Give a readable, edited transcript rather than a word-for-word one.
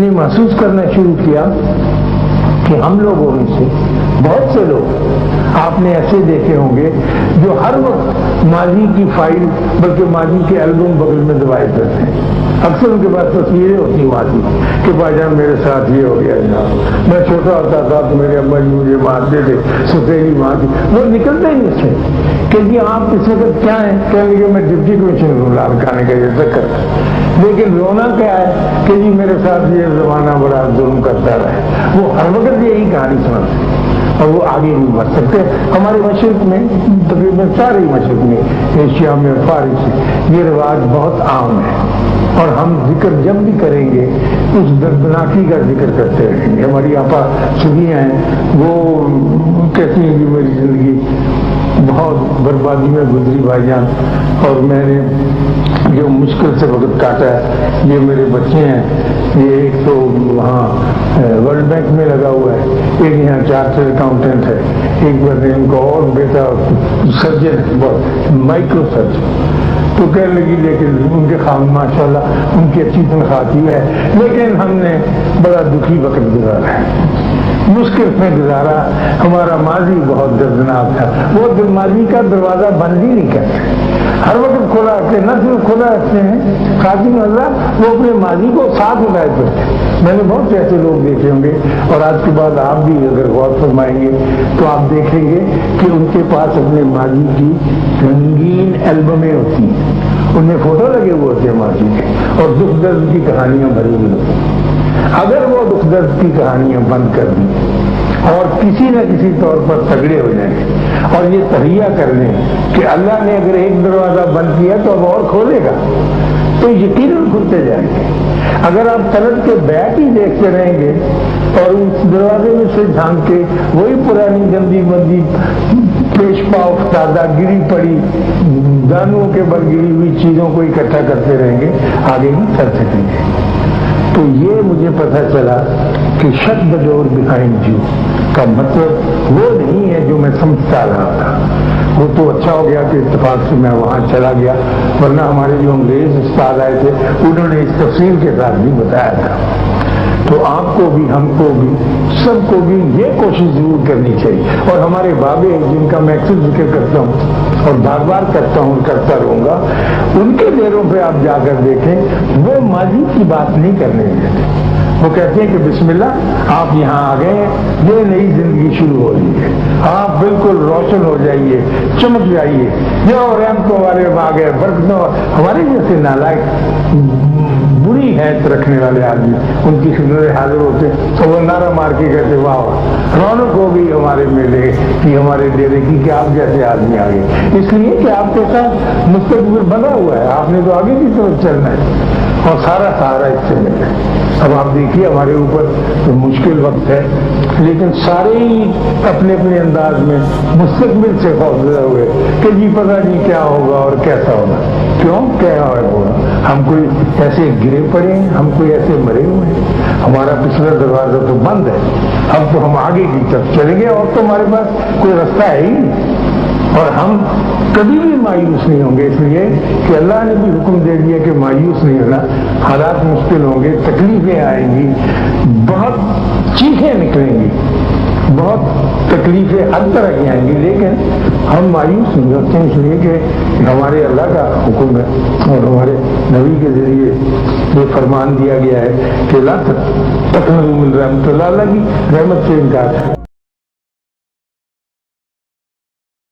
نے محسوس کرنا شروع کیا کہ ہم لوگوں میں سے بہت سے لوگ آپ نے ایسے دیکھے ہوں گے جو ہر وقت ماضی کی فائل بلکہ ماضی کے البم بغل میں دبائے کرتے ہیں. اکثر ان کے پاس تصویریں ہوتی ماضی کہ بھائی جان میرے ساتھ یہ ہو گیا جناب، میں چھوٹا ہوتا تھا تو میرے ابا جی مجھے مارتے تھے، ستیلی مارتی. وہ نکلتے ہی اس سے کہ جی آپ اس وقت کیا ہیں، کہنے لگے میں ڈپٹی کمشنر ہوں لال کھانے کا یہ چکر. لیکن رونا کیا ہے کہ جی میرے ساتھ یہ زمانہ بڑا ظلم کرتا رہا. وہ ہر وقت یہی کہانی سناتے اور وہ آگے نہیں بڑھ سکتے. ہمارے مشرق میں تقریباً سارے مشرق میں، ایشیا میں، فارس میں یہ رواج بہت عام ہے اور ہم ذکر جب بھی کریں گے اس دردناکی کا ذکر کرتے رہیں گے. ہماری آپا سبیاں ہیں وہ کہتی ہیں کہ میری زندگی بہت بربادی میں گزری بھائی جان، اور میں نے جو مشکل سے وقت کاٹا ہے. یہ میرے بچے ہیں، یہ ایک تو وہاں ورلڈ بینک میں لگا ہوا ہے، ایک یہاں چارٹرڈ اکاؤنٹنٹ ہے، ایک ان کا اور بیٹا سرجن مائکرو سرجن. تو کہنے لگی لیکن ان کے خاندان ماشاءاللہ ان کی اچھی تنخواہ کی ہے، لیکن ہم نے بڑا دکھی وقت گزارا ہے، مشکل میں گزارا. ہمارا ماضی بہت دردناک تھا. وہ ماضی کا دروازہ بند ہی نہیں کرتے، ہر وقت کھلا رکھتے. نہ صرف کھلا رکھتے ہیں خاتون اللہ، وہ اپنے ماضی کو ساتھ اٹھائے پھرتے. میں نے بہت سے ایسے لوگ دیکھے ہوں گے اور آج کے بعد آپ بھی اگر غور فرمائیں گے تو آپ دیکھیں گے کہ ان کے پاس اپنے ماضی کی رنگین البمیں ہوتی ہیں، ان میں فوٹو لگے ہوئے ہوتے ہیں ماضی کے اور دکھ درد کی کہانیاں بھری ہوئی ہوتی ہیں. اگر وہ دکھ درد کی کہانیاں بند کر دیں اور کسی نہ کسی طور پر تگڑے ہو جائیں اور یہ تہیہ کر لیں کہ اللہ نے اگر ایک دروازہ بند کیا تو اب اور کھولے گا، تو یقیناً کھلتے جائیں گے. اگر آپ طلب کے بیک ہی دیکھتے رہیں گے اور اس دروازے میں سے جھانک کے وہی پرانی گندی بندی پیش پا افتادہ گری پڑی دانوں کے بل گری ہوئی چیزوں کو اکٹھا کرتے رہیں گے، آگے نہیں چل سکیں گے. تو یہ مجھے پتہ چلا کہ shut the door behind you کا مطلب وہ نہیں ہے جو میں سمجھتا رہا تھا. وہ تو اچھا ہو گیا کہ اتفاق سے میں وہاں چلا گیا، ورنہ ہمارے جو انگریز استاد آئے تھے انہوں نے اس تفصیل کے ساتھ بھی بتایا تھا. تو آپ کو بھی، ہم کو بھی، سب کو بھی یہ کوشش ضرور کرنی چاہیے. اور ہمارے بابے جن کا میں اکثر ذکر کرتا ہوں اور بار بار کرتا ہوں، کرتا رہوں گا، ان کے ڈیروں پہ آپ جا کر دیکھیں وہ ماضی کی بات نہیں کرنے دیتے. وہ کہتے ہیں کہ بسم اللہ آپ یہاں آ گئے ہیں، یہ نئی زندگی شروع ہو رہی ہے، آپ بالکل روشن ہو جائیے، چمک جائیے، جو رحمتوں والے آ گئے، برکتوں. ہمارے جیسے نالائق بری حیثیت رکھنے والے آدمی ان کی خدمت حاضر ہوتے تو وہ نعرہ مار کے کہتے واہ واہ رونق ہو گئی ہمارے میلے کی، ہمارے ڈیرے کی کہ آپ جیسے آدمی آ گئے. اس لیے کہ آپ کے ساتھ مستقبل بنا ہوا ہے، آپ نے تو آگے کی طرف چلنا ہے اور سارا سہارا اس سے ملے. اب آپ دیکھیے ہمارے اوپر تو مشکل وقت ہے، لیکن سارے ہی اپنے اپنے انداز میں مستقبل سے خوفزدہ ہوئے کہ جی پتہ نہیں کیا ہوگا اور کیسا ہوگا. کیوں کیا ہوگا؟ ہم کوئی ایسے گرے پڑے ہیں، ہم کوئی ایسے مرے ہوئے ہیں؟ ہمارا پچھلا دروازہ تو بند ہے، اب تو ہم آگے کی طرف چلیں گے اور تو ہمارے پاس کوئی رستہ ہے ہی نہیں. اور ہم کبھی بھی مایوس نہیں ہوں گے، اس لیے کہ اللہ نے بھی حکم دے دیا کہ مایوس نہیں ہونا. حالات مشکل ہوں گے، تکلیفیں آئیں گی، بہت چیخیں نکلیں گی، بہت تکلیفیں ہر طرح کی آئیں گی، لیکن ہم مایوس نہیں ہوتے ہیں، اس لیے کہ ہمارے اللہ کا حکم ہے اور ہمارے نبی کے ذریعے یہ فرمان دیا گیا ہے کہ لا تقنطوا من رحمت اللہ، اللہ کی رحمت سے انکار